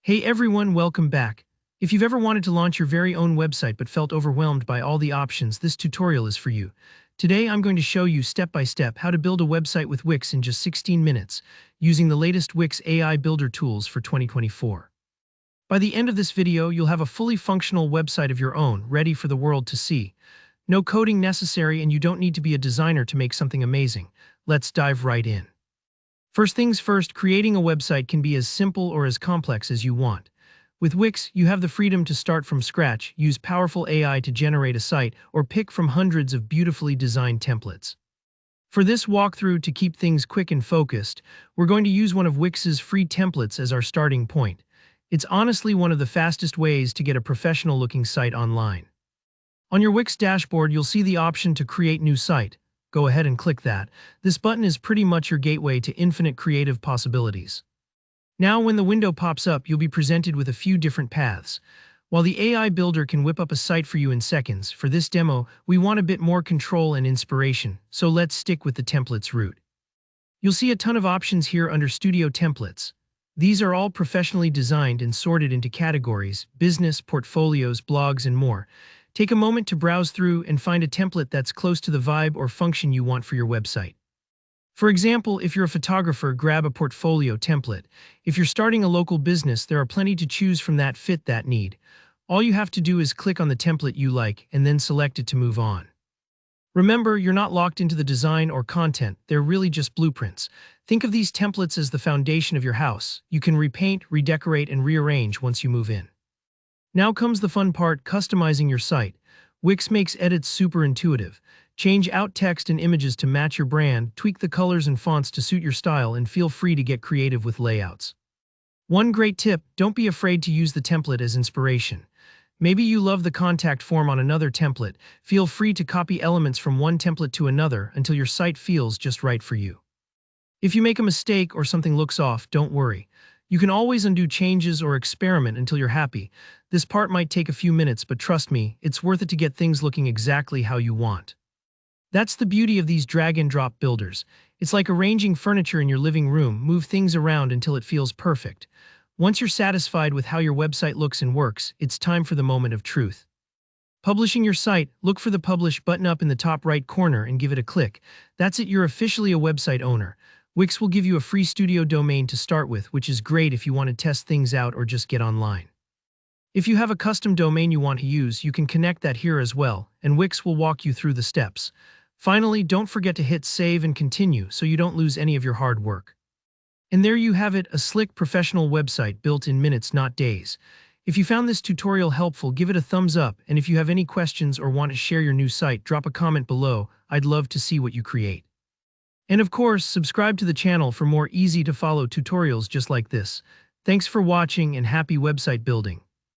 Hey everyone, welcome back. If you've ever wanted to launch your very own website but felt overwhelmed by all the options, this tutorial is for you. Today I'm going to show you step by step how to build a website with Wix in just 16 minutes, using the latest Wix AI Builder tools for 2024. By the end of this video, you'll have a fully functional website of your own, ready for the world to see. No coding necessary, and you don't need to be a designer to make something amazing. Let's dive right in. First things first, creating a website can be as simple or as complex as you want. With Wix, you have the freedom to start from scratch, use powerful AI to generate a site, or pick from hundreds of beautifully designed templates. For this walkthrough, to keep things quick and focused, we're going to use one of Wix's free templates as our starting point. It's honestly one of the fastest ways to get a professional-looking site online. On your Wix dashboard, you'll see the option to create new site. Go ahead and click that. This button is pretty much your gateway to infinite creative possibilities. Now, when the window pops up, you'll be presented with a few different paths. While the AI Builder can whip up a site for you in seconds, for this demo, we want a bit more control and inspiration, so let's stick with the templates route. You'll see a ton of options here under Studio Templates. These are all professionally designed and sorted into categories: business, portfolios, blogs, and more. Take a moment to browse through and find a template that's close to the vibe or function you want for your website. For example, if you're a photographer, grab a portfolio template. If you're starting a local business, there are plenty to choose from that fit that need. All you have to do is click on the template you like and then select it to move on. Remember, you're not locked into the design or content, they're really just blueprints. Think of these templates as the foundation of your house. You can repaint, redecorate, and rearrange once you move in. Now comes the fun part: customizing your site. Wix makes edits super intuitive. Change out text and images to match your brand, tweak the colors and fonts to suit your style, and feel free to get creative with layouts. One great tip: don't be afraid to use the template as inspiration. Maybe you love the contact form on another template. Feel free to copy elements from one template to another until your site feels just right for you. If you make a mistake or something looks off, don't worry. You can always undo changes or experiment until you're happy. This part might take a few minutes, but trust me, it's worth it to get things looking exactly how you want. That's the beauty of these drag-and-drop builders. It's like arranging furniture in your living room. Move things around until it feels perfect. Once you're satisfied with how your website looks and works, it's time for the moment of truth. Publishing your site. Look for the Publish button up in the top right corner and give it a click. That's it, you're officially a website owner. Wix will give you a free studio domain to start with, which is great if you want to test things out or just get online. If you have a custom domain you want to use, you can connect that here as well, and Wix will walk you through the steps. Finally, don't forget to hit save and continue so you don't lose any of your hard work. And there you have it, a slick professional website built in minutes, not days. If you found this tutorial helpful, give it a thumbs up, and if you have any questions or want to share your new site, drop a comment below. I'd love to see what you create. And of course, subscribe to the channel for more easy-to-follow tutorials just like this. Thanks for watching and happy website building.